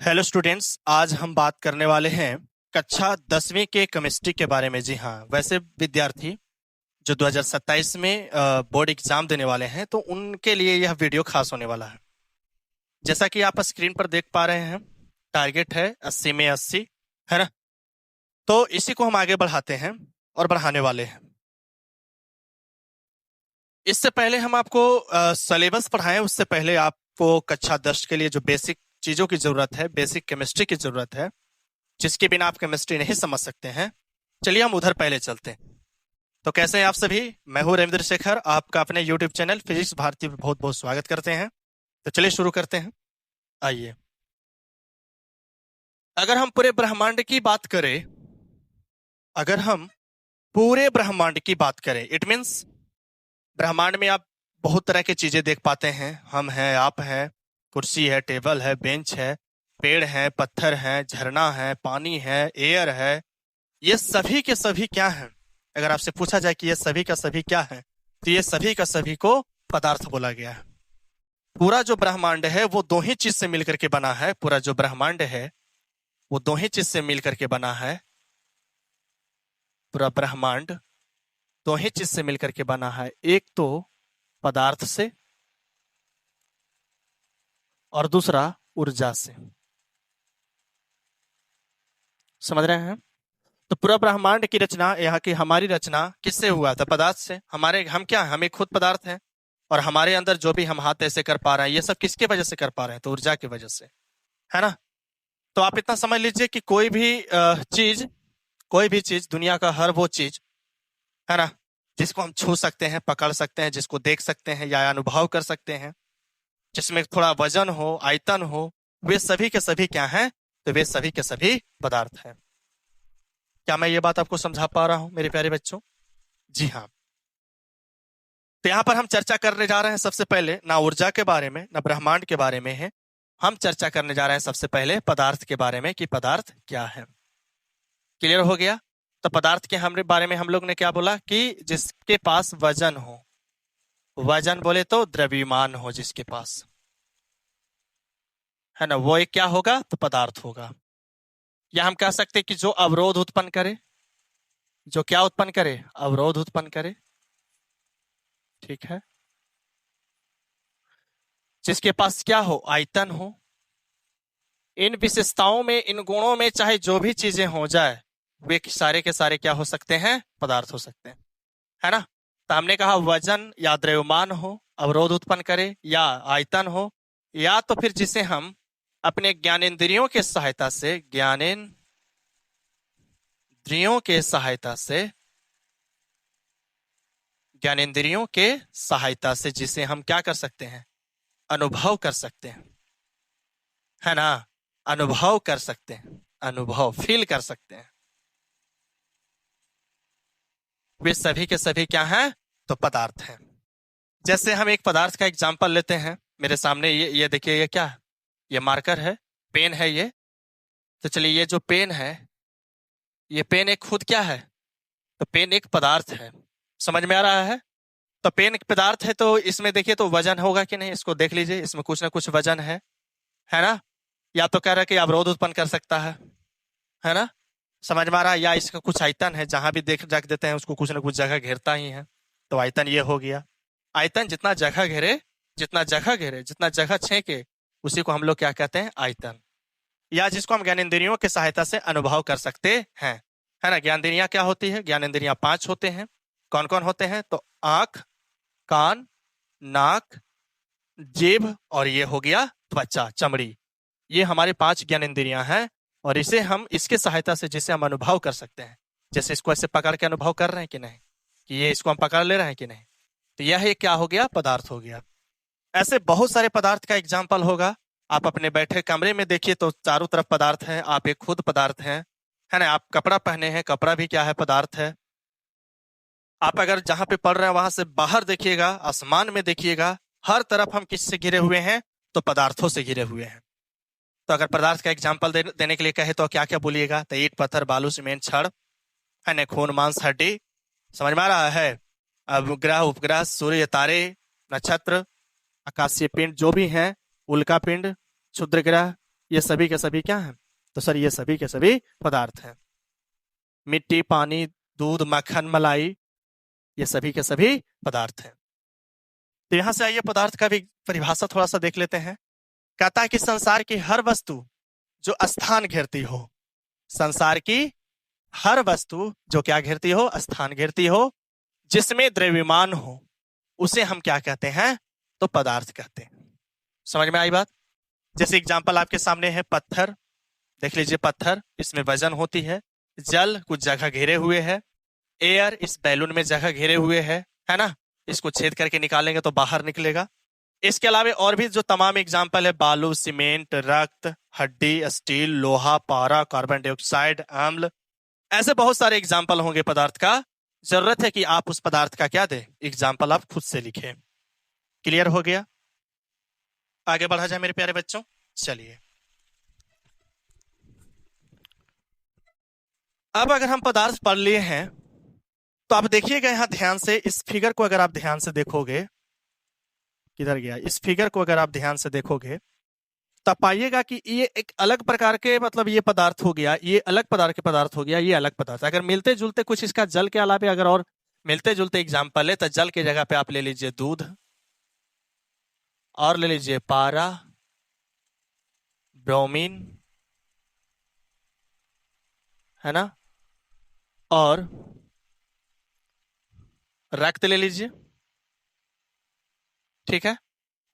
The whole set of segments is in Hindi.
हेलो स्टूडेंट्स, आज हम बात करने वाले हैं कक्षा 10वीं के केमिस्ट्री के बारे में। जी हाँ, वैसे विद्यार्थी जो 2027 में बोर्ड एग्जाम देने वाले हैं तो उनके लिए यह वीडियो खास होने वाला है। जैसा कि आप स्क्रीन पर देख पा रहे हैं, टारगेट है 80 में 80, है ना। तो इसी को हम आगे बढ़ाते हैं और बढ़ाने वाले हैं। इससे पहले हम आपको सिलेबस पढ़ाएं, उससे पहले आपको कक्षा 10 के लिए जो बेसिक चीजों की जरूरत है, बेसिक केमिस्ट्री की जरूरत है, जिसके बिना आप केमिस्ट्री नहीं समझ सकते हैं। चलिए हम उधर पहले चलते हैं। तो कैसे हैं आप सभी? मैं हूं रविंद्र शेखर, आपका अपने यूट्यूब चैनल फिजिक्स भारती में बहुत बहुत स्वागत करते हैं। तो चलिए शुरू करते हैं। आइए, अगर हम पूरे ब्रह्मांड की बात करें, अगर हम पूरे ब्रह्मांड की बात करें, इट मीन्स ब्रह्मांड में आप बहुत तरह की चीजें देख पाते हैं। हम हैं, आप हैं, कुर्सी है, टेबल है, बेंच है, पेड़ है, पत्थर है, झरना है, पानी है, एयर है। ये सभी के सभी क्या हैं? अगर आपसे पूछा जाए कि ये सभी का सभी क्या है, तो ये सभी का सभी को पदार्थ बोला गया है। पूरा जो ब्रह्मांड है वो दो ही चीज से मिलकर के बना है। पूरा जो ब्रह्मांड है वो दो ही चीज से मिलकर के बना है। पूरा ब्रह्मांड दो ही चीज से मिलकर के बना है, एक तो पदार्थ से और दूसरा ऊर्जा से। समझ रहे हैं? तो पूरा ब्रह्मांड की रचना, यहाँ की हमारी रचना किससे हुआ था? पदार्थ से। हमारे हम क्या हैं? हम एक खुद पदार्थ हैं। और हमारे अंदर जो भी हम हाथ ऐसे कर पा रहे हैं, ये सब किसके वजह से कर पा रहे हैं? तो ऊर्जा की वजह से, है ना। तो आप इतना समझ लीजिए कि कोई भी चीज दुनिया का हर वो चीज, है ना, जिसको हम छू सकते हैं, पकड़ सकते हैं, जिसको देख सकते हैं या अनुभव कर सकते हैं, जिसमें थोड़ा वजन हो, आयतन हो, वे सभी के सभी क्या हैं? तो वे सभी के सभी पदार्थ हैं। क्या मैं ये बात आपको समझा पा रहा हूं मेरे प्यारे बच्चों? जी हाँ। तो यहाँ पर हम चर्चा करने जा रहे हैं सबसे पहले ना ऊर्जा के बारे में, ना ब्रह्मांड के बारे में है। हम चर्चा करने जा रहे हैं सबसे पहले पदार्थ के बारे में कि पदार्थ क्या है। क्लियर हो गया? तो पदार्थ के हमरे बारे में हम लोग ने क्या बोला कि जिसके पास वजन हो, वजन बोले तो द्रव्यमान हो जिसके पास, है ना, वो एक क्या होगा? तो पदार्थ होगा। या हम कह सकते हैं कि जो अवरोध उत्पन्न करे, जो क्या उत्पन्न करे? अवरोध उत्पन्न करे। ठीक है। जिसके पास क्या हो? आयतन हो। इन विशेषताओं में, इन गुणों में चाहे जो भी चीजें हो जाए, वे सारे के सारे क्या हो सकते हैं? पदार्थ हो सकते हैं, है ना। तो हमने कहा वजन या द्रव्यमान हो, अवरोध उत्पन्न करे, या आयतन हो, या तो फिर जिसे हम अपने ज्ञानेंद्रियों के सहायता से, ज्ञानेंद्रियों के सहायता से, ज्ञानेंद्रियों के सहायता से जिसे हम क्या कर सकते हैं? अनुभव कर सकते हैं, है ना। अनुभव कर सकते हैं, अनुभव फील कर सकते हैं, वे सभी के सभी क्या हैं? तो पदार्थ हैं। जैसे हम एक पदार्थ का एग्जांपल लेते हैं। मेरे सामने ये देखिए, ये क्या है? ये मार्कर है, पेन है ये। तो चलिए, ये जो पेन है, ये पेन एक खुद क्या है? तो पेन एक पदार्थ है। समझ में आ रहा है? तो पेन एक पदार्थ है, तो इसमें देखिए तो वजन होगा कि नहीं? इसको देख लीजिए, इसमें कुछ ना कुछ वजन है ना। या तो कह रहा है कि अवरोध उत्पन्न कर सकता है ना। समझ में आ रहा है? या इसका कुछ आयतन है, जहां भी देख रख देते हैं उसको कुछ ना कुछ जगह घेरता ही है, तो आयतन ये हो गया। आयतन जितना जगह घेरे, जितना जगह घेरे, जितना जगह छेके, उसी को हम लोग क्या कहते हैं? आयतन। या जिसको हम ज्ञानेंद्रियों की सहायता से अनुभव कर सकते हैं, है ना। ज्ञानेंद्रियां क्या होती है? ज्ञानेंद्रियां 5 होते हैं। कौन कौन होते हैं? तो आंख, कान, नाक, जीभ, और ये हो गया त्वचा, चमड़ी। ये हमारे 5 ज्ञानेंद्रियां हैं। और इसे हम, इसके सहायता से जिसे हम अनुभव कर सकते हैं, जैसे इसको ऐसे पकड़ के अनुभव कर रहे हैं कि नहीं, कि ये इसको हम पकड़ ले रहे हैं कि नहीं, तो यह एक क्या हो गया? पदार्थ हो गया। ऐसे बहुत सारे पदार्थ का एग्जाम्पल होगा। आप अपने बैठे कमरे में देखिए तो चारों तरफ पदार्थ हैं। आप एक खुद पदार्थ हैं, है ना। आप कपड़ा पहने हैं, कपड़ा भी क्या है? पदार्थ है। आप अगर जहां पे पढ़ रहे हैं वहां से बाहर देखिएगा, आसमान में देखिएगा, हर तरफ हम किससे घिरे हुए हैं? तो पदार्थों से घिरे हुए हैं। तो अगर पदार्थ का एग्जाम्पल देने के लिए कहे तो क्या क्या बोलिएगा? तो ईंट, पत्थर, बालू, सीमेंट, छड़, है ना, खून, मांस, हड्डी। समझ में आ रहा है? अब ग्रह, उपग्रह, सूर्य, तारे, नक्षत्र, आकाशीय पिंड जो भी हैं, उल्का पिंड, क्षुद्र ग्रह, ये सभी के सभी क्या हैं? तो सर ये सभी के सभी पदार्थ हैं। मिट्टी, पानी, दूध, मक्खन, मलाई, ये सभी के सभी पदार्थ हैं। तो यहां से आइए पदार्थ का भी परिभाषा थोड़ा सा देख लेते हैं। कहता है कि संसार की हर वस्तु जो स्थान घेरती हो, संसार की हर वस्तु जो क्या घेरती हो? स्थान घेरती हो, जिसमें द्रव्यमान हो, उसे हम क्या कहते हैं? तो पदार्थ कहते हैं। समझ में आई बात? जैसे एग्जांपल आपके सामने है पत्थर, देख लीजिए पत्थर, इसमें वजन होती है। जल कुछ जगह घेरे हुए है। एयर इस बैलून में जगह घेरे हुए है ना? इसको छेद करके निकालेंगे तो बाहर निकलेगा। इसके अलावा और भी जो तमाम एग्जाम्पल है, बालू, सीमेंट, रक्त, हड्डी, स्टील, लोहा, पारा, कार्बन डाइऑक्साइड, अम्ल, ऐसे बहुत सारे एग्जाम्पल होंगे पदार्थ का। जरूरत है कि आप उस पदार्थ का क्या दें? एग्जाम्पल आप खुद से लिखें। क्लियर हो गया? आगे बढ़ा जाए मेरे प्यारे बच्चों, चलिए। अब अगर हम पदार्थ पढ़ लिए हैं तो आप देखिएगा यहां ध्यान से, इस फिगर को अगर आप ध्यान से देखोगे, किधर गया? इस फिगर को अगर आप ध्यान से देखोगे तो आप पाइएगा कि ये एक अलग प्रकार के, मतलब ये पदार्थ हो गया, ये अलग प्रकार के पदार्थ हो गया, ये अलग पदार्थ। अगर मिलते जुलते कुछ इसका जल के अलावा अगर और मिलते जुलते एग्जाम्पल है तो जल की जगह पे आप ले लीजिए दूध, और ले लीजिए पारा, ब्रोमीन, है ना, और रक्त ले लीजिए। ठीक है?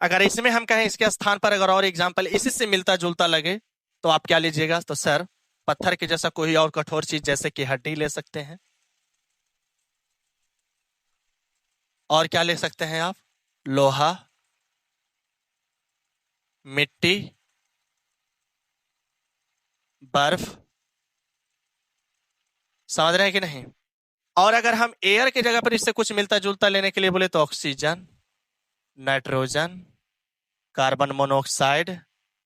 अगर इसमें हम कहें इसके स्थान पर अगर और एग्जाम्पल इसी से मिलता जुलता लगे तो आप क्या लीजिएगा? तो सर पत्थर के जैसा कोई और कठोर चीज, जैसे कि हड्डी ले सकते हैं। और क्या ले सकते हैं आप? लोहा, मिट्टी, बर्फ। समझ रहे हैं कि नहीं? और अगर हम एयर की जगह पर इससे कुछ मिलता जुलता लेने के लिए बोले तो oxygen, nitrogen, carbon monoxide,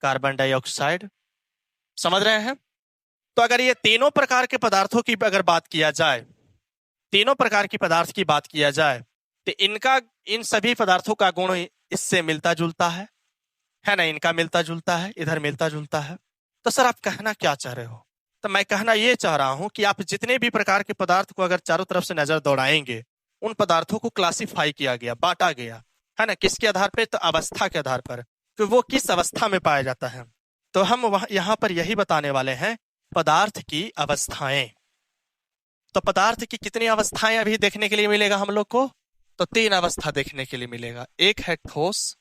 carbon dioxide. समझ रहे हैं? तो अगर ये तीनों प्रकार के पदार्थों की अगर बात किया जाए, तीनों प्रकार की पदार्थ की बात किया जाए, तो इनका, इन सभी पदार्थों का गुण इससे मिलता जुलता है ना? इनका मिलता जुलता है, इधर मिलता जुलता है। तो सर आप कहना क्या चाह रहे हो? तो मैं कहना ये चाह रहा हूं कि आप जितने भी प्रकार के पदार्थ को अगर चारों तरफ से नजर दौड़ाएंगे, उन पदार्थों को क्लासिफाई किया गया, बांटा गया, है ना? किसके आधार पर? तो अवस्था के आधार पर, कि वो किस अवस्था में पाया जाता है। तो हम यहां पर यही बताने वाले हैं, पदार्थ की अवस्थाएं। तो पदार्थ की कितनी अवस्थाएं अभी देखने के लिए मिलेगा हम लोग को? तो 3 अवस्था देखने के लिए मिलेगा। एक है ठोस,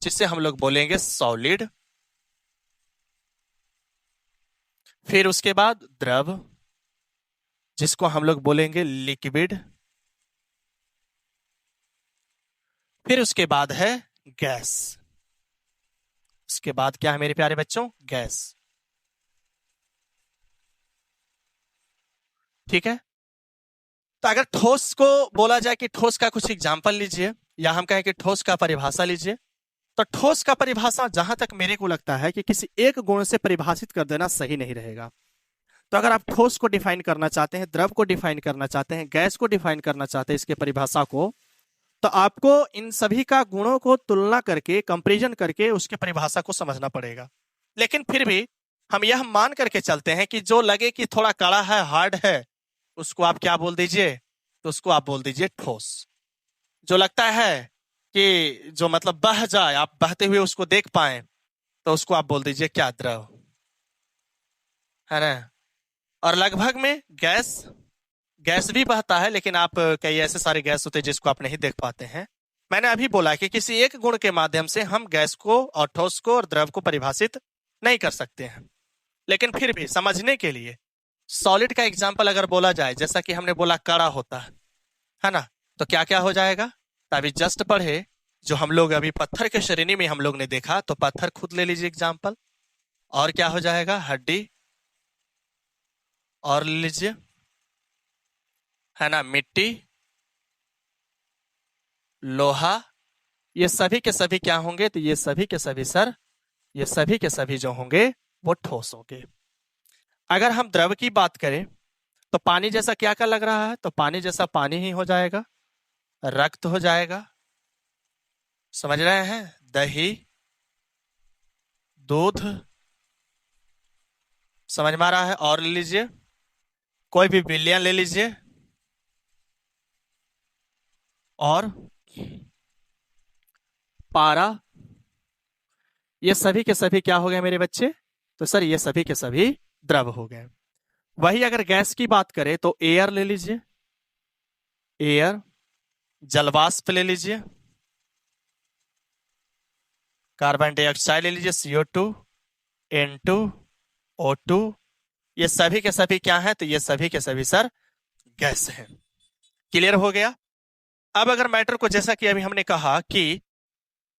जिसे हम लोग बोलेंगे सॉलिड। फिर उसके बाद द्रव, जिसको हम लोग बोलेंगे लिक्विड। फिर उसके बाद है गैस। उसके बाद क्या है मेरे प्यारे बच्चों? गैस। ठीक है? तो अगर ठोस को बोला जाए कि ठोस का कुछ एग्जाम्पल लीजिए, या हम कहें कि ठोस का परिभाषा लीजिए, तो ठोस का परिभाषा जहां तक मेरे को लगता है कि किसी एक गुण से परिभाषित कर देना सही नहीं रहेगा। तो अगर आप ठोस को डिफाइन करना चाहते हैं, द्रव को डिफाइन करना चाहते हैं, गैस को डिफाइन करना चाहते हैं, इसके परिभाषा को, तो आपको इन सभी का गुणों को तुलना करके, कंपैरिजन करके उसके परिभाषा को समझना पड़ेगा। लेकिन फिर भी हम यह मान करके चलते हैं कि जो लगे कि थोड़ा कड़ा है, हार्ड है, उसको आप क्या बोल दीजिए? तो उसको आप बोल दीजिए ठोस। जो लगता है कि जो मतलब बह जाए, आप बहते हुए उसको देख पाए, तो उसको आप बोल दीजिए क्या? द्रव, है ना? और लगभग में गैस, गैस भी बहता है, लेकिन आप कई ऐसे सारे गैस होते हैं जिसको आप नहीं देख पाते हैं। मैंने अभी बोला कि किसी एक गुण के माध्यम से हम गैस को और ठोस को और द्रव को परिभाषित नहीं कर सकते हैं। लेकिन फिर भी समझने के लिए सॉलिड का एग्जाम्पल अगर बोला जाए, जैसा कि हमने बोला कड़ा होता है ना, तो क्या क्या हो जाएगा? तो अभी जस्ट पढ़े जो हम लोग अभी पत्थर के श्रेणी में हम लोग ने देखा, तो पत्थर खुद ले लीजिए एग्जाम्पल। और क्या हो जाएगा? हड्डी, और ले लीजिए, है ना, मिट्टी, लोहा। ये सभी के सभी क्या होंगे? तो ये सभी के सभी सर, ये सभी के सभी जो होंगे वो ठोस होंगे। अगर हम द्रव की बात करें तो पानी जैसा क्या क्या लग रहा है? तो पानी जैसा पानी ही हो जाएगा, रक्त हो जाएगा, समझ रहे हैं, दही, दूध, समझ में आ रहा है? और ले लीजिए, कोई भी विलयन ले लीजिए, और पारा। ये सभी के सभी क्या हो गए मेरे बच्चे? तो सर ये सभी के सभी द्रव हो गए। वही अगर गैस की बात करें तो एयर ले लीजिए, एयर, जलवाष्प ले लीजिए, कार्बन डाइऑक्साइड ले लीजिए CO2, N2, O2। ये सभी के सभी क्या है? तो ये सभी के सभी सर गैस है। क्लियर हो गया? अब अगर मैटर को, जैसा कि अभी हमने कहा कि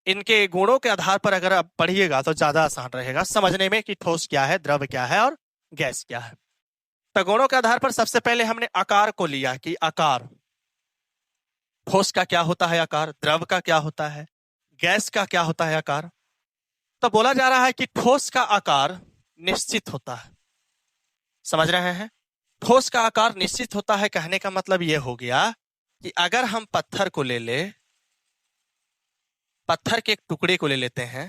इनके गुणों के आधार पर अगर आप पढ़िएगा तो ज्यादा आसान रहेगा समझने में कि ठोस क्या है, द्रव क्या है और गैस क्या है। तो गुणों के आधार पर सबसे पहले हमने आकार को लिया कि आकार, ठोस का क्या होता है आकार, द्रव का क्या होता है, गैस का क्या होता है आकार। तो बोला जा रहा है कि ठोस का आकार निश्चित होता है। समझ रहे हैं? ठोस का आकार निश्चित होता है कहने का मतलब यह हो गया कि अगर हम पत्थर को ले ले, पत्थर के एक टुकड़े को ले लेते हैं,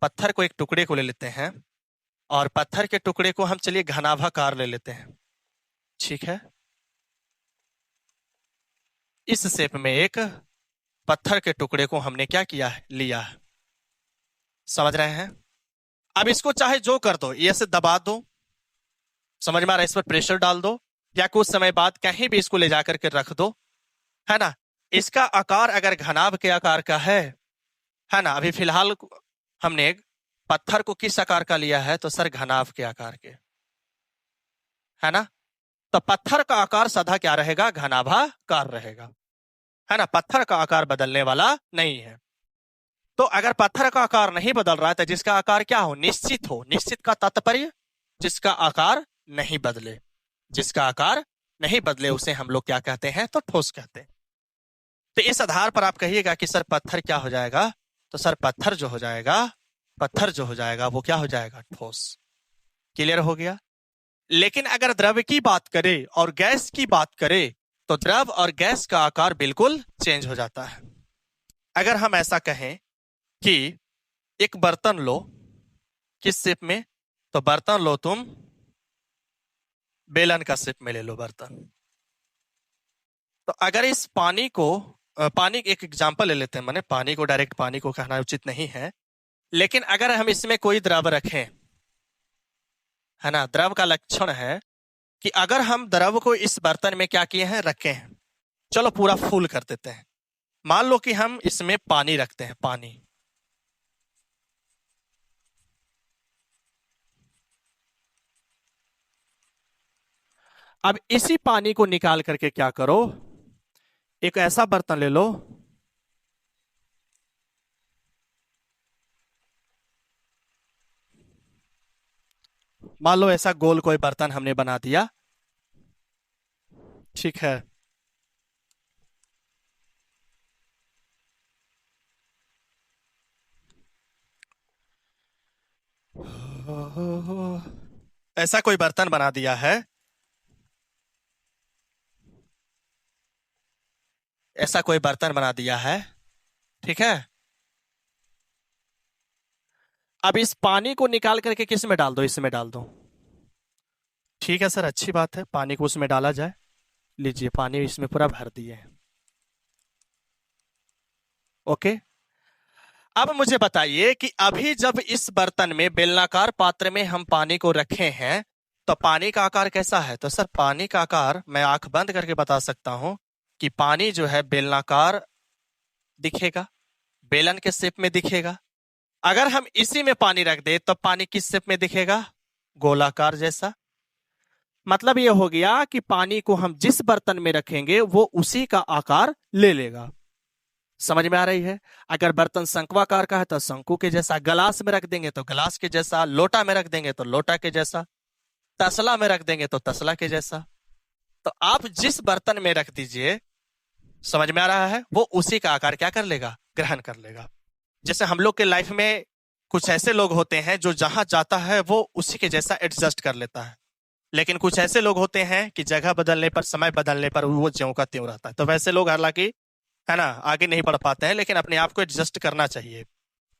पत्थर को एक टुकड़े को ले लेते हैं, और पत्थर के टुकड़े को हम चलिए घनाभाकार ले लेते हैं, ठीक है? इस शेप में एक पत्थर के टुकड़े को हमने क्या किया है? लिया है। समझ रहे हैं? अब इसको चाहे जो कर दो, ये से दबा दो, समझ में आ रहा है? इस पर प्रेशर डाल दो, या कुछ समय बाद कहीं भी इसको ले जाकर के रख दो, है ना? इसका आकार अगर घनाभ के आकार का है ना? अभी फिलहाल हमने पत्थर को किस आकार का लिया है? तो सर घनाभ के आकार के, है ना? तो पत्थर का आकार सदा क्या रहेगा? घनाभाकार रहेगा, है ना? पत्थर का आकार बदलने वाला नहीं है। तो अगर पत्थर का आकार नहीं बदल रहा है तो जिसका आकार क्या हो? निश्चित हो। निश्चित का तात्पर्य जिसका आकार नहीं बदले, जिसका आकार नहीं बदले उसे हम लोग क्या कहते हैं? तो ठोस कहते हैं। तो इस आधार पर आप कहिएगा कि सर पत्थर क्या हो जाएगा? तो सर पत्थर जो हो जाएगा, पत्थर जो हो जाएगा वो क्या हो जाएगा? ठोस। क्लियर हो गया? लेकिन अगर द्रव की बात करें और गैस की बात करें तो द्रव और गैस का आकार बिल्कुल चेंज हो जाता है। अगर हम ऐसा कहें कि एक बर्तन लो, किस शेप में? तो बर्तन लो तुम बेलन का शेप में ले लो बर्तन। तो अगर इस पानी को, पानी एक एग्जांपल ले लेते हैं, माने पानी को डायरेक्ट पानी को कहना उचित नहीं है, लेकिन अगर हम इसमें कोई द्रव रखें, है ना? द्रव का लक्षण है कि अगर हम द्रव को इस बर्तन में क्या किए हैं? रखे हैं। चलो पूरा फुल कर देते हैं। मान लो कि हम इसमें पानी रखते हैं, पानी। अब इसी पानी को निकाल करके क्या करो? एक ऐसा बर्तन ले लो, मान लो ऐसा गोल कोई बर्तन हमने बना दिया, ठीक है? ऐसा कोई बर्तन बना दिया है, ऐसा कोई बर्तन बना दिया है, ठीक है? अब इस पानी को निकाल करके किस में डाल दो? इसमें डाल दो, ठीक है सर? अच्छी बात है, पानी को उसमें डाला जाए। लीजिए पानी इसमें पूरा भर दिए। ओके, अब मुझे बताइए कि अभी जब इस बर्तन में, बेलनाकार पात्र में हम पानी को रखे हैं तो पानी का आकार कैसा है? तो सर पानी का आकार मैं आंख बंद करके बता सकता हूं कि पानी जो है बेलनाकार दिखेगा, बेलन के शेप में दिखेगा। अगर हम इसी में पानी रख दे तो पानी किस शेप में दिखेगा? गोलाकार जैसा। मतलब यह हो गया कि पानी को हम जिस बर्तन में रखेंगे वो उसी का आकार ले लेगा। समझ में आ रही है? अगर बर्तन शंक्वाकार का है तो शंकु के जैसा, गलास में रख देंगे तो गलास के जैसा, लोटा में रख देंगे तो लोटा के जैसा, तसला में रख देंगे तो तसला के जैसा। तो आप जिस बर्तन में रख दीजिए, समझ में आ रहा है, वो उसी का आकार क्या कर लेगा? ग्रहण कर लेगा। जैसे हम लोग के लाइफ में कुछ ऐसे लोग होते हैं जो जहां जाता है वो उसी के जैसा एडजस्ट कर लेता है, लेकिन कुछ ऐसे लोग होते हैं कि जगह बदलने पर, समय बदलने पर वो ज्यों का त्यों रहता है। तो वैसे लोग हालांकि, है ना, आगे नहीं बढ़ पाते हैं, लेकिन अपने आप को एडजस्ट करना चाहिए।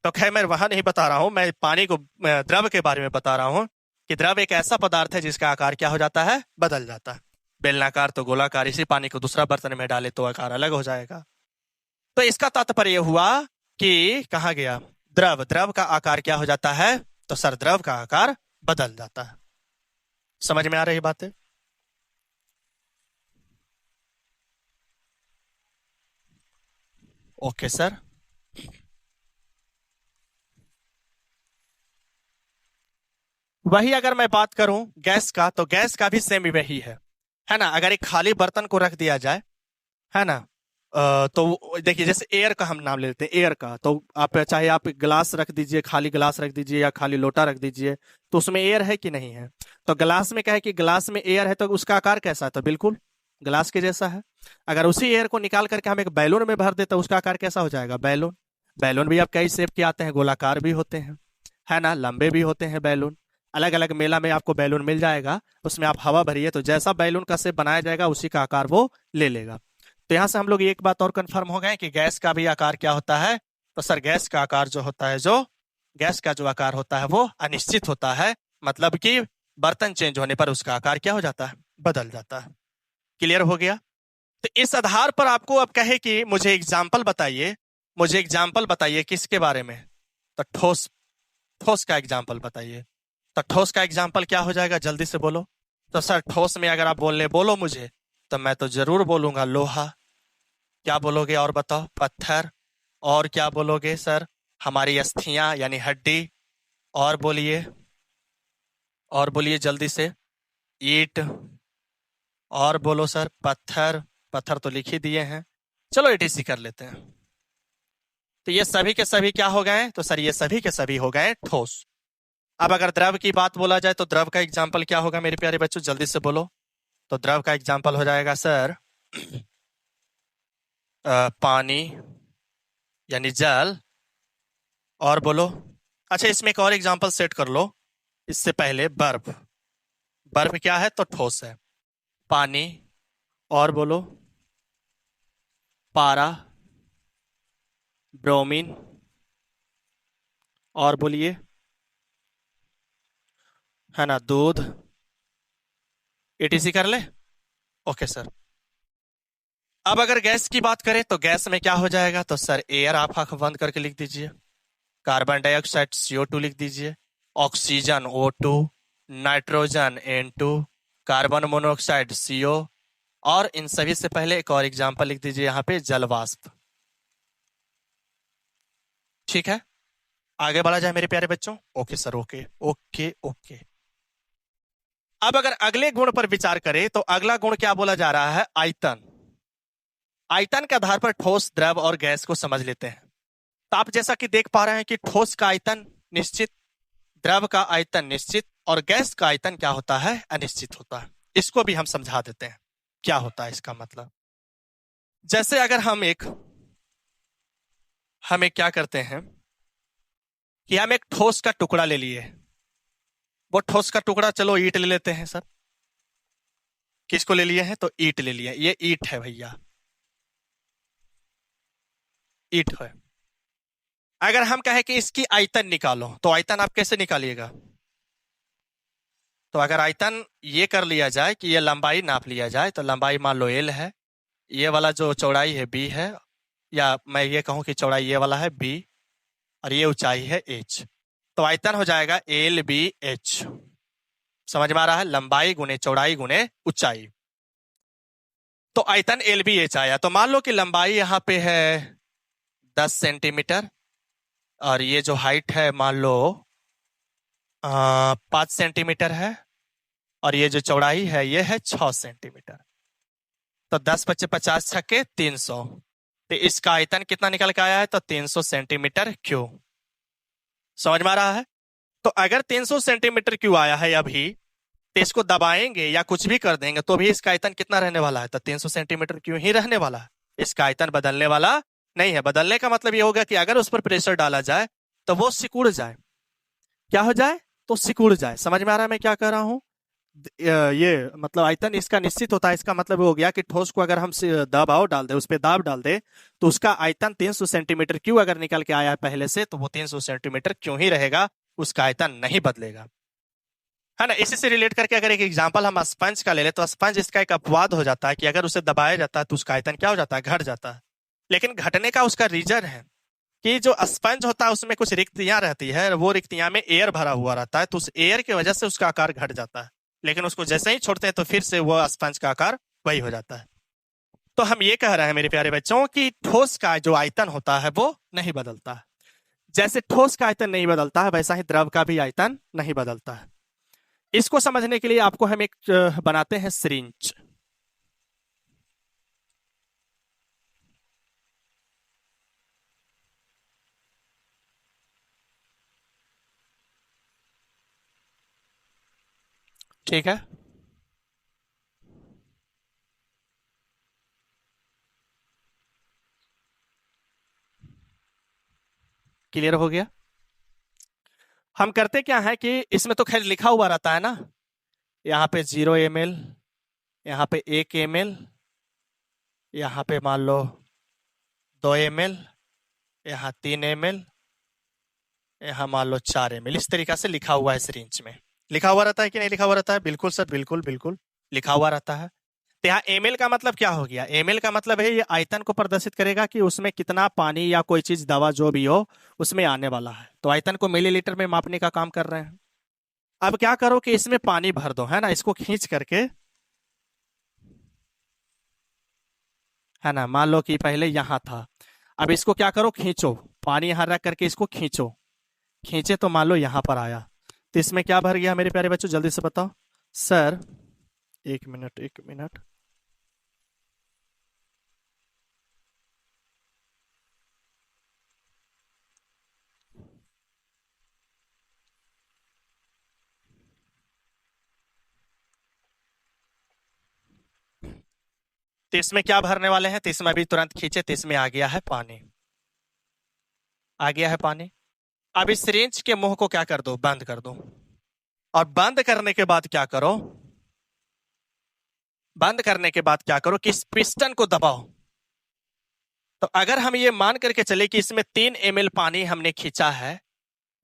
तो खैर मैं वहां नहीं बता रहा हूं, मैं पानी को द्रव के बारे में बता रहा हूं कि द्रव एक ऐसा पदार्थ है जिसका आकार क्या हो जाता है, बदल जाता है। बेलनाकार तो गोलाकार, इसी पानी को दूसरा बर्तन में डाले तो आकार अलग हो जाएगा। तो इसका तात्पर्य हुआ कि कहा गया द्रव, द्रव का आकार क्या हो जाता है, तो सर द्रव का आकार बदल जाता है। समझ में आ रही बात है? Okay sir. वही अगर मैं बात करूं गैस का, तो गैस का भी सेम वही है ना। अगर एक खाली बर्तन को रख दिया जाए, है ना, तो देखिए जैसे एयर का हम नाम ले लेते हैं, एयर का, तो आप चाहे आप गिलास रख दीजिए, खाली गिलास रख दीजिए या खाली लोटा रख दीजिए, तो उसमें एयर है कि नहीं है। तो गिलास में क्या है कि गिलास में एयर है, तो उसका आकार कैसा है, तो बिल्कुल गिलास के जैसा है। अगर उसी एयर को निकाल करके हम एक बैलून में भर देते तो उसका आकार कैसा हो जाएगा, बैलून। बैलून भी अब कई शेप के आते हैं, गोलाकार भी होते हैं, है ना, लंबे भी होते हैं बैलून। अलग अलग मेला में आपको बैलून मिल जाएगा, उसमें आप हवा भरिए तो जैसा बैलून का शेप बनाया जाएगा उसी का आकार वो ले लेगा। तो यहां से हम लोग एक बात और कंफर्म हो गए कि गैस का भी आकार क्या होता है, तो सर गैस का आकार जो होता है, जो गैस का जो आकार होता है वो अनिश्चित होता है। मतलब कि बर्तन चेंज होने पर उसका आकार क्या हो जाता है, बदल जाता है। क्लियर हो गया? तो इस आधार पर आपको अब कहे कि मुझे एग्जाम्पल बताइए, मुझे एग्जाम्पल बताइए किसके बारे में, तो ठोस, ठोस का एग्जाम्पल बताइए। तो ठोस का एग्जाम्पल क्या हो जाएगा, जल्दी से बोलो। तो सर ठोस में अगर आप बोलो मुझे, तो मैं तो जरूर बोलूंगा लोहा। क्या बोलोगे और बताओ, पत्थर। और क्या बोलोगे सर, हमारी अस्थियां यानी हड्डी। और बोलिए, और बोलिए जल्दी से, ईंट। और बोलो सर, पत्थर, पत्थर तो लिख ही दिए हैं, चलो ईटीसी कर लेते हैं। तो ये सभी के सभी क्या हो गए, तो सर ये सभी के सभी हो गए ठोस। अब अगर द्रव की बात बोला जाए तो द्रव का एग्जाम्पल क्या होगा मेरे प्यारे बच्चों, जल्दी से बोलो। तो द्रव का एग्जाम्पल हो जाएगा सर पानी यानी जल। और बोलो, अच्छा इसमें एक और एग्जाम्पल सेट कर लो इससे पहले, बर्फ। बर्फ क्या है, तो ठोस है। पानी, और बोलो, पारा, ब्रोमीन, और बोलिए, है ना, दूध। एटीसी कर ले। Okay sir. अब अगर गैस की बात करें तो गैस में क्या हो जाएगा, तो सर एयर, आप आंख बंद करके लिख दीजिए। कार्बन डाइऑक्साइड CO2 लिख दीजिए। Oxygen O2, nitrogen N2, carbon monoxide CO। और इन सभी से पहले एक और एग्जांपल लिख दीजिए यहाँ पे, जल वाष्प। ठीक है, आगे बढ़ा जाए मेरे प्यारे बच्चों। Okay sir, okay okay okay. अब अगर अगले गुण पर विचार करें तो अगला गुण क्या बोला जा रहा है, आयतन। आयतन के आधार पर ठोस, द्रव और गैस को समझ लेते हैं। तो आप जैसा कि देख पा रहे हैं कि ठोस का आयतन निश्चित, द्रव का आयतन निश्चित, और गैस का आयतन क्या होता है, अनिश्चित होता है। इसको भी हम समझा देते हैं क्या होता है इसका मतलब। जैसे अगर हम एक क्या करते हैं कि हम एक ठोस का टुकड़ा ले लिए, वो ठोस का टुकड़ा, चलो ईंट ले लेते हैं सर। किसको ले लिए हैं, तो ईंट ले लिए। ये ईंट है भैया, ईंट है। अगर हम कहें कि इसकी आयतन निकालो, तो आयतन आप कैसे निकालिएगा, तो अगर आयतन ये कर लिया जाए कि ये लंबाई नाप लिया जाए, तो लंबाई मान लो L है, ये वाला जो चौड़ाई है B है, या मैं ये कहूं कि चौड़ाई ये वाला है B, और ये ऊंचाई है H। तो आयतन हो जाएगा LBH। समझ में आ रहा है, लंबाई गुने चौड़ाई गुने ऊंचाई। तो आयतन LBH आया। तो मान लो कि लंबाई यहाँ पे है 10 सेंटीमीटर, और ये जो हाइट है मान लो 5 सेंटीमीटर है, और ये जो चौड़ाई है ये है 6 सेंटीमीटर। तो 10 × 50 छक्के 300। तो इसका आयतन कितना निकल के आया है, तो 300 सेंटीमीटर क्यूब। समझ में आ रहा है? तो अगर 300 सेंटीमीटर क्यूब आया है अभी, तो इसको दबाएंगे या कुछ भी कर देंगे तो भी इसका आयतन कितना रहने वाला है, तो 300 सेंटीमीटर क्यूब ही रहने वाला है। इसका आयतन बदलने वाला नहीं है। बदलने का मतलब ये होगा कि अगर उस पर प्रेशर डाला जाए तो वो सिकुड़ जाए। क्या हो जाए, तो सिकुड़ जाए। समझ में आ रहा है मैं क्या कह रहा हूं? ये मतलब आयतन इसका निश्चित होता है। इसका मतलब हो गया कि ठोस को अगर हम दबाव डाल दे, उस पर दाब डाल दे, तो उसका आयतन 300 सेंटीमीटर क्यों अगर निकल के आया है पहले से, तो वो 300 सेंटीमीटर क्यों ही रहेगा, उसका आयतन नहीं बदलेगा, है ना। इसी से रिलेट करके अगर एक एग्जांपल हम स्पंज का ले ले, तो स्पंज इसका एक अपवाद हो जाता है कि अगर उसे दबाया जाता है तो उसका आयतन क्या हो जाता है, घट जाता है। लेकिन घटने का उसका रीजन है कि जो स्पंज होता है उसमें कुछ रिक्तियां रहती है, वो रिक्तियां में एयर भरा हुआ रहता है, तो उस एयर की वजह से उसका आकार घट जाता है। लेकिन उसको जैसे ही छोड़ते हैं तो फिर से वो स्पंज का आकार वही हो जाता है। तो हम ये कह रहे हैं मेरे प्यारे बच्चों कि ठोस का जो आयतन होता है वो नहीं बदलता है। जैसे ठोस का आयतन नहीं बदलता है, वैसा ही द्रव का भी आयतन नहीं बदलता है। इसको समझने के लिए आपको हम एक बनाते हैं सिरिंज। ठीक है, क्लियर हो गया। हम करते क्या है कि इसमें तो खैर लिखा हुआ रहता है ना, यहाँ पे 0 ml, यहाँ पे 1 ml, यहाँ पे मान लो 2 ml, यहाँ 3 ml, यहाँ मान लो 4 ml। इस तरीका से लिखा हुआ है सिरिंज में। लिखा हुआ रहता है कि नहीं लिखा हुआ रहता है? बिल्कुल सर, बिल्कुल बिल्कुल लिखा हुआ रहता है। तो यहाँ एमएल का मतलब क्या हो गया? एमएल का मतलब है ये आयतन को प्रदर्शित करेगा कि उसमें कितना पानी या कोई चीज, दवा जो भी हो, उसमें आने वाला है। तो आयतन को मिलीलीटर में मापने का काम कर रहे हैं। अब क्या करो कि इसमें पानी भर दो, है ना, इसको खींच करके, है ना। मान लो कि पहले यहां था, अब इसको क्या करो, खींचो, पानी यहां रख करके इसको खींचो। खींचे तो मान लो यहां पर आया, तो इसमें क्या भर गया मेरे प्यारे बच्चों, जल्दी से बताओ। Sir 1 minute 1 minute. तो इसमें क्या भरने वाले हैं? तो इसमें अभी तुरंत खींचे तो इसमें आ गया है पानी, आ गया है पानी। अब इस सिरिंज के मुंह को क्या कर दो, बंद कर दो। और बंद करने के बाद क्या करो, बंद करने के बाद क्या करो कि इस पिस्टन को दबाओ। तो अगर हम ये मान करके चले कि इसमें 3 ml पानी हमने खींचा है,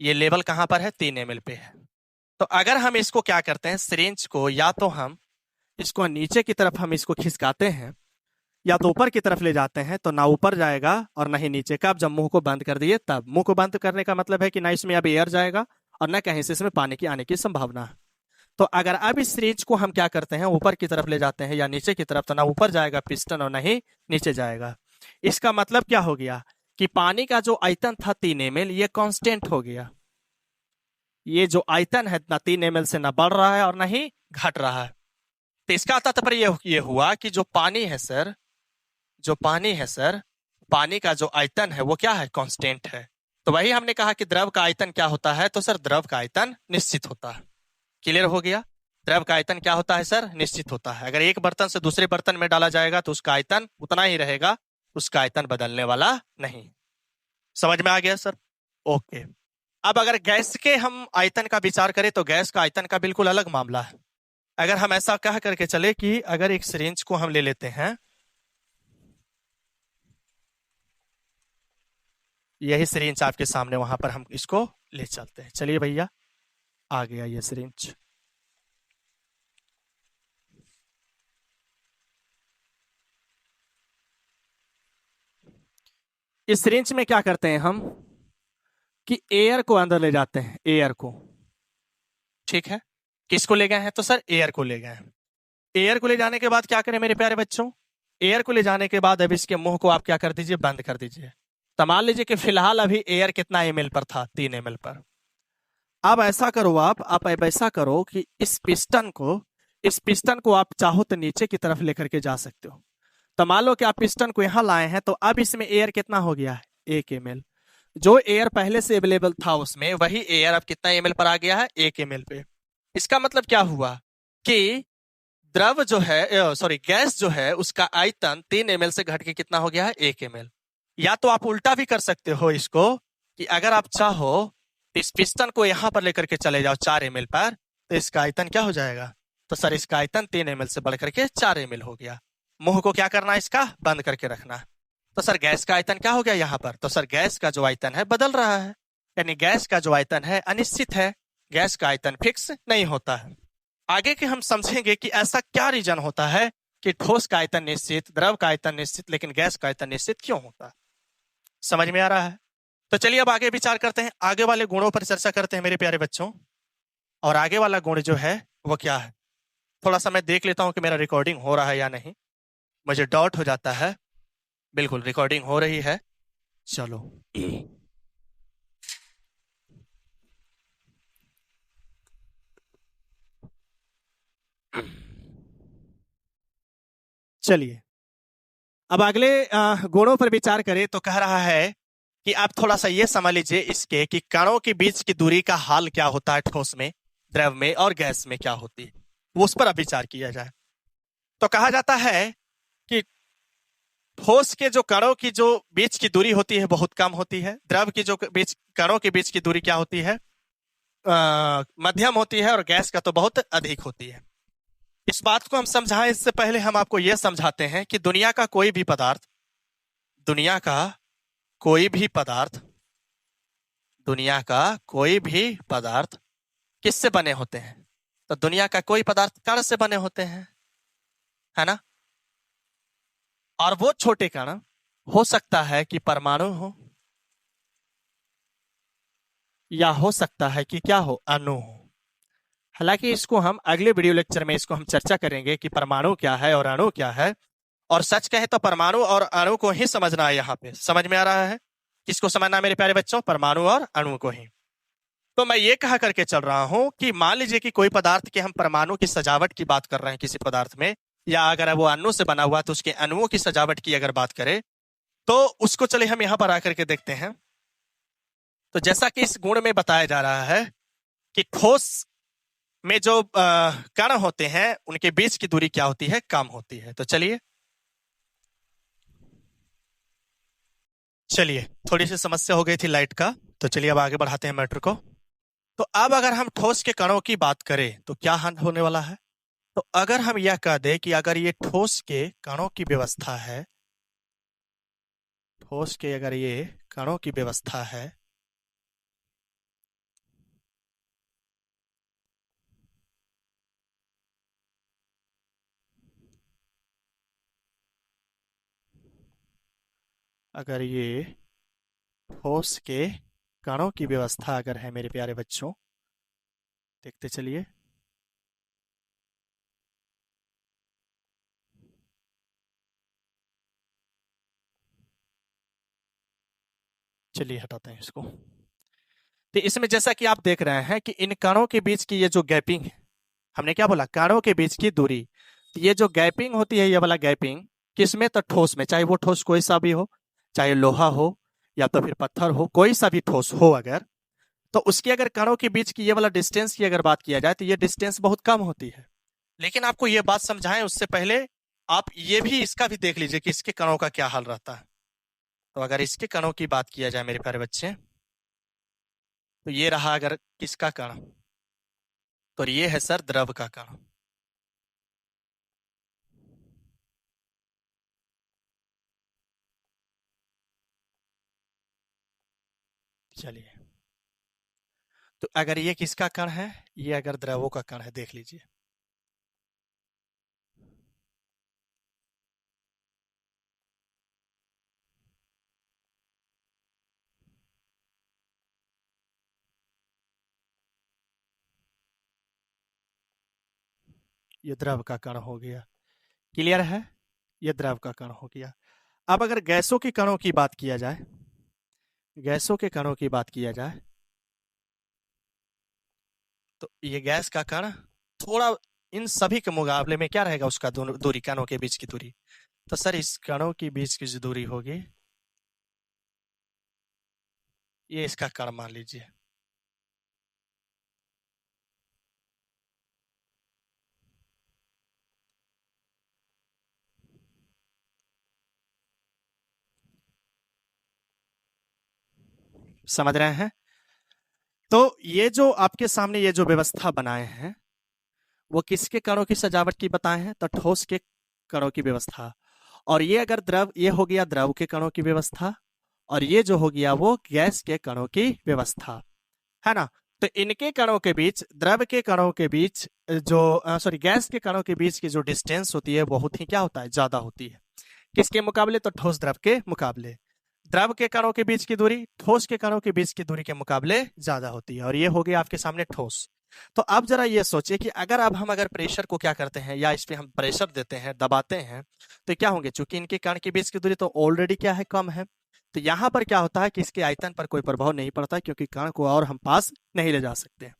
ये लेवल कहां पर है, 3 ml पे है। तो अगर हम इसको क्या करते हैं, सिरिंज को या तो हम इसको नीचे की तरफ हम इसको खिसकाते हैं, या तो ऊपर की तरफ ले जाते हैं, तो ना ऊपर जाएगा और ना ही नीचे का। अब जब मुंह को बंद कर दिए, तब मुंह को बंद करने का मतलब है कि ना इसमें अब एयर जाएगा और ना कहीं से इसमें पानी की आने की संभावना है। तो अगर अब इस सिरिंज को हम क्या करते हैं, ऊपर की तरफ ले जाते हैं या नीचे की तरफ, तो ना ऊपर जाएगा पिस्टन और ना ही नीचे जाएगा। इसका मतलब क्या हो गया कि पानी का जो आयतन था 3 ml, ये कांस्टेंट हो गया। ये जो आयतन है ना 3 ml से ना बढ़ रहा है और ना ही घट रहा है। तो इसका तात्पर्य ये हुआ कि जो पानी है सर, जो पानी है सर, पानी का जो आयतन है वो क्या है, कांस्टेंट है। तो वही हमने कहा कि द्रव का आयतन क्या होता है, तो सर द्रव का आयतन निश्चित होता है। क्लियर हो गया? द्रव का आयतन क्या होता है सर, निश्चित होता है। अगर एक बर्तन से दूसरे बर्तन में डाला जाएगा तो उसका आयतन उतना ही रहेगा, उसका आयतन बदलने वाला नहीं। समझ में आ गया सर? ओके। अब अगर गैस के हम आयतन का विचार करें तो गैस का आयतन का बिल्कुल अलग मामला है। अगर हम ऐसा कह करके चले कि अगर एक सिरिंज को हम ले लेते हैं, यही सिरिंज आपके सामने, वहां पर हम इसको ले चलते हैं। चलिए भैया, आ गया ये सिरिंज। इस सिरिंज में क्या करते हैं हम कि एयर को अंदर ले जाते हैं, एयर को। ठीक है, किसको ले गए हैं, तो सर एयर को ले गए हैं। एयर को ले जाने के बाद क्या करें मेरे प्यारे बच्चों, एयर को ले जाने के बाद अब इसके मुंह को आप क्या कर दीजिए, बंद कर दीजिए। तो मान लीजिए कि फिलहाल अभी एयर कितना ml पर था, 3 ml पर। अब ऐसा करो, आप अब ऐसा करो कि इस पिस्टन को आप चाहो तो नीचे की तरफ लेकर के जा सकते हो। तो मान लो कि आप पिस्टन को यहां लाए हैं, तो अब इसमें एयर कितना हो गया है, 1 ml। जो एयर पहले से अवेलेबल था उसमें, वही एयर अब कितना ml पर आ गया है, 1 ml पे। इसका मतलब क्या हुआ कि द्रव जो है, सॉरी गैस जो है, उसका आयतन 3 ml से घट के कितना हो गया है, 1 ml। या तो आप उल्टा भी कर सकते हो इसको कि अगर आप चाहो इस पिस्टन को यहां पर लेकर के चले जाओ 4 ml पर, तो इसका आयतन क्या हो जाएगा, तो सर इसका आयतन 3 ml से बढ़ करके 4 ml हो गया। मुंह को क्या करना है, इसका बंद करके रखना। तो सर गैस का आयतन क्या हो गया यहाँ पर, तो सर गैस का जो आयतन है बदल रहा है, यानी गैस का जो आयतन है अनिश्चित है, गैस का आयतन फिक्स नहीं होता है। आगे के हम समझेंगे कि ऐसा क्या रीजन होता है कि ठोस का आयतन निश्चित, द्रव का आयतन निश्चित, लेकिन गैस का आयतन निश्चित क्यों होता है। समझ में आ रहा है। तो चलिए अब आगे विचार करते हैं, आगे वाले गुणों पर चर्चा करते हैं मेरे प्यारे बच्चों। और आगे वाला गुण जो है वो क्या है, थोड़ा सा मैं देख लेता हूं कि मेरा रिकॉर्डिंग हो रहा है या नहीं, मुझे डाउट हो जाता है। बिल्कुल रिकॉर्डिंग हो रही है, चलो। चलिए अब अगले गुणों पर विचार करें तो कह रहा है कि आप थोड़ा सा ये समझ लीजिए इसके कि कणों के बीच की दूरी का हाल क्या होता है ठोस में, द्रव में और गैस में क्या होती है, वो उस पर अब विचार किया जाए। तो कहा जाता है कि ठोस के जो कणों की जो बीच की दूरी होती है बहुत कम होती है, द्रव की जो बीच कणों के बीच की दूरी क्या होती है, मध्यम होती है, और गैस का तो बहुत अधिक होती है। इस बात को हम समझाएं इससे पहले हम आपको यह समझाते हैं कि दुनिया का कोई भी पदार्थ, दुनिया का कोई भी पदार्थ, दुनिया का कोई भी पदार्थ किससे बने होते हैं, तो दुनिया का कोई पदार्थ कण से बने होते हैं, है ना। और वो छोटे कण हो सकता है कि परमाणु हो, या हो सकता है कि क्या हो, अणु हो। हालांकि इसको हम अगले वीडियो लेक्चर में इसको हम चर्चा करेंगे कि परमाणु क्या है और अणु क्या है। और सच कहे तो परमाणु और अणु को ही समझना है, यहाँ पे समझ में आ रहा है। किसको समझना है मेरे प्यारे बच्चों, परमाणु और अणु को ही। तो मैं ये कहा करके चल रहा हूं कि मान लीजिए कि कोई पदार्थ के हम परमाणु की सजावट की बात कर रहे हैं किसी पदार्थ में, या अगर वो अणु से बना हुआ तो उसके अणुओं की सजावट की अगर बात करें, तो उसको चले हम यहां पर आकर के देखते हैं। तो जैसा कि इस गुण में बताया जा रहा है कि ठोस में जो कण होते हैं उनके बीच की दूरी क्या होती है, कम होती है। तो चलिए थोड़ी सी समस्या हो गई थी लाइट का, तो चलिए अब आगे बढ़ाते हैं मैटर को। तो अब अगर हम ठोस के कणों की बात करें तो क्या हाल होने वाला है, तो अगर हम यह कह दें कि अगर ये ठोस के कणों की व्यवस्था है, ठोस के अगर ये कणों की व्यवस्था है, अगर ये ठोस के कणों की व्यवस्था अगर है मेरे प्यारे बच्चों, देखते चलिए। चलिए हटाते हैं इसको। तो इसमें जैसा कि आप देख रहे हैं कि इन कणों के बीच की ये जो गैपिंग है, हमने क्या बोला, कणों के बीच की दूरी, तो ये जो गैपिंग होती है, ये वाला गैपिंग किसमें, तो ठोस में, चाहे वो ठोस कोई सा भी हो, चाहे लोहा हो या तो फिर पत्थर हो, कोई सा भी ठोस हो अगर, तो उसकी अगर कणों के बीच की ये वाला डिस्टेंस की अगर बात किया जाए तो ये डिस्टेंस बहुत कम होती है। लेकिन आपको ये बात समझाएं उससे पहले आप ये भी इसका भी देख लीजिए कि इसके कणों का क्या हाल रहता है। तो अगर इसके कणों की बात किया जाए मेरे प्यारे बच्चे, तो ये रहा अगर किसका कण, तो ये है सर द्रव का कण। चलिए, तो अगर ये किसका कण है, ये अगर द्रवों का कण है, देख लीजिए। ये द्रव का कण हो गया, क्लियर है, ये द्रव का कण हो गया। अब अगर गैसों के कणों की बात किया जाए, गैसों के कणों की बात किया जाए, तो ये गैस का कण थोड़ा इन सभी के मुकाबले में क्या रहेगा, उसका दूरी, कणों के बीच की दूरी, तो सर इस कणों के बीच की जो दूरी होगी, ये इसका कण मान लीजिए। समझ रहे हैं। तो ये जो आपके सामने ये जो व्यवस्था बनाए हैं, वो किसके कणों की सजावट की बताए हैं? तो ठोस के कणों की व्यवस्था। और ये अगर द्रव, ये हो गया द्रव के कणों की व्यवस्था, और ये जो हो गया वो गैस के कणों की व्यवस्था, है ना। तो इनके कणों के बीच, द्रव के कणों के बीच जो सॉरी गैस के कणों के बीच की जो डिस्टेंस होती है बहुत ही क्या होता है, ज्यादा होती है। किसके मुकाबले? तो ठोस द्रव के मुकाबले। द्रव के कणों के बीच की दूरी ठोस के कणों के बीच की दूरी के मुकाबले ज्यादा होती है। और ये हो गया आपके सामने ठोस। तो अब जरा ये सोचिए कि अगर अब हम अगर प्रेशर को क्या करते हैं, या इस पे हम प्रेशर देते हैं, दबाते हैं, तो क्या होंगे? चूंकि इनके कण के बीच की दूरी तो ऑलरेडी क्या है, कम है, तो यहां पर क्या होता है कि इसके आयतन पर कोई प्रभाव नहीं पड़ता, क्योंकि कण को और हम पास नहीं ले जा सकते।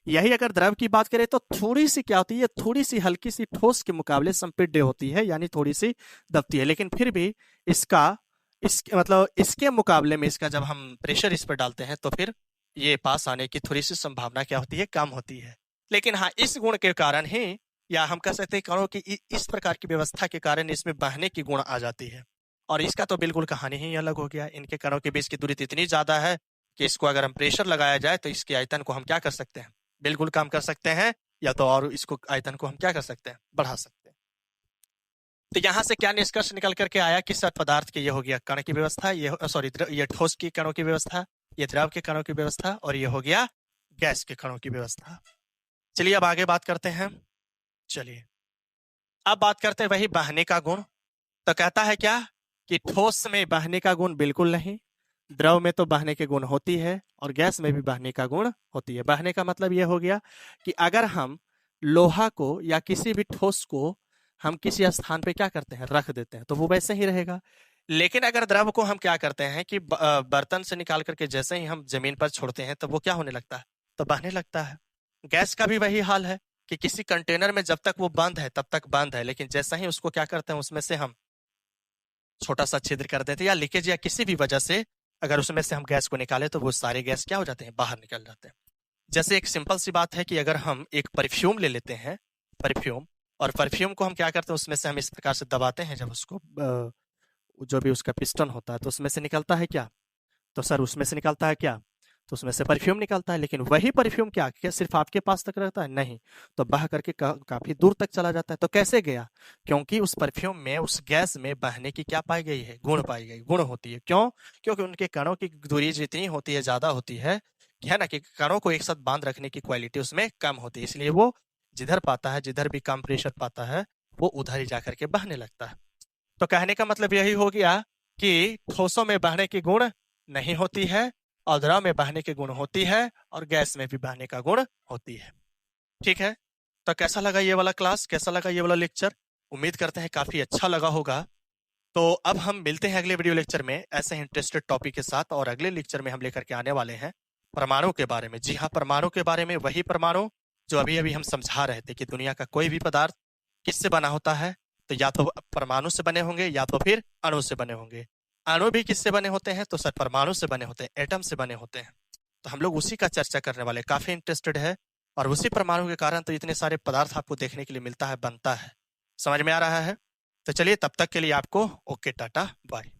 यही अगर द्रव की बात करें तो थोड़ी सी क्या होती है, थोड़ी सी हल्की सी ठोस के मुकाबले संपीड्य होती है, यानी थोड़ी सी दबती है। लेकिन फिर भी इसका मतलब इसके मुकाबले में इसका जब हम प्रेशर इस पर डालते हैं तो फिर ये पास आने की थोड़ी सी संभावना क्या होती है, कम होती है। लेकिन हाँ, इस गुण के कारण ही, या हम कह सकते हैं कणों की इस प्रकार की व्यवस्था के कारण इसमें बहने की गुण आ जाती है। और इसका तो बिल्कुल कहानी ही अलग हो गया। इनके कणों के बीच की दूरी इतनी ज्यादा है कि इसको अगर हम प्रेशर लगाया जाए तो इसके आयतन को हम क्या कर सकते हैं, बिल्कुल कम कर सकते हैं, या तो और इसको आयतन को हम क्या कर सकते हैं, बढ़ा सकते हैं। तो यहां से क्या निष्कर्ष निकल करके आया कि सर पदार्थ के ये हो गया कण की व्यवस्था, ये सॉरी ये ठोस की कणों की व्यवस्था, ये द्रव के कणों की व्यवस्था, और ये हो गया गैस के कणों की व्यवस्था। चलिए अब आगे बात करते हैं। चलिए अब बात करते हैं वही बहने का गुण। तो कहता है क्या कि ठोस में बहने का गुण बिल्कुल नहीं, द्रव में तो बहने के गुण होती है, और गैस में भी बहने का गुण होती है। बहने का मतलब यह हो गया कि अगर हम लोहा को या किसी भी ठोस को हम किसी स्थान पे क्या करते हैं, रख देते हैं, तो वो वैसे ही रहेगा। लेकिन अगर द्रव को हम क्या करते हैं कि बर्तन से निकाल करके जैसे ही हम जमीन पर छोड़ते हैं तो वो क्या होने लगता है, तो बहने लगता है। गैस का भी वही हाल है कि किसी कंटेनर में जब तक वो बंद है तब तक बंद है, लेकिन जैसा ही उसको क्या करते हैं, उसमें से हम छोटा सा छिद्र कर देते हैं, या लीकेज या किसी भी वजह से अगर उसमें से हम गैस को निकाले तो वो सारे गैस क्या हो जाते हैं, बाहर निकल जाते हैं। जैसे एक सिंपल सी बात है कि अगर हम एक परफ्यूम ले लेते हैं, परफ्यूम, और परफ्यूम को हम क्या करते हैं, उसमें से हम इस प्रकार से दबाते हैं, जब उसको जो भी उसका पिस्टन होता है तो उसमें से निकलता है क्या, तो सर उसमें से निकलता है क्या, तो उसमें से परफ्यूम निकलता है। लेकिन वही परफ्यूम क्या सिर्फ आपके पास तक रहता है? नहीं, तो बह करके काफी दूर तक चला जाता है। तो कैसे गया? क्योंकि उस परफ्यूम में, उस गैस में बहने की क्या पाई गई है, गुण पाई गई, गुण होती है। क्यों? क्योंकि उनके कणों की दूरी जितनी होती है, ज्यादा होती है ना, कि कणों को एक साथ बांध रखने की क्वालिटी उसमें कम होती है, इसलिए वो जिधर पाता है, जिधर भी कम प्रेशर पाता है, वो उधर ही जाकर के बहने लगता है। तो कहने का मतलब यही हो गया कि ठोसों में बहने की गुण नहीं होती है, और द्रव में बहने के गुण होती है, और गैस में भी बहने का गुण होती है। ठीक है, तो कैसा लगा ये वाला क्लास, कैसा लगा ये वाला लेक्चर? उम्मीद करते हैं काफी अच्छा लगा होगा। तो अब हम मिलते हैं अगले वीडियो लेक्चर में ऐसे इंटरेस्टेड टॉपिक के साथ, और अगले लेक्चर में हम लेकर के आने वाले हैं परमाणु के बारे में। जी हाँ, परमाणु के बारे में, वही परमाणु जो अभी अभी हम समझा रहे थे कि दुनिया का कोई भी पदार्थ किससे बना होता है, तो या तो परमाणु से बने होंगे या तो फिर अणु से बने होंगे। अणु भी किससे बने होते हैं, तो सर परमाणु से बने होते हैं, एटम से बने होते हैं। तो हम लोग उसी का चर्चा करने वाले, काफी इंटरेस्टेड है, और उसी परमाणु के कारण तो इतने सारे पदार्थ आपको देखने के लिए मिलता है, बनता है। समझ में आ रहा है? तो चलिए तब तक के लिए आपको ओके, टाटा, बाय।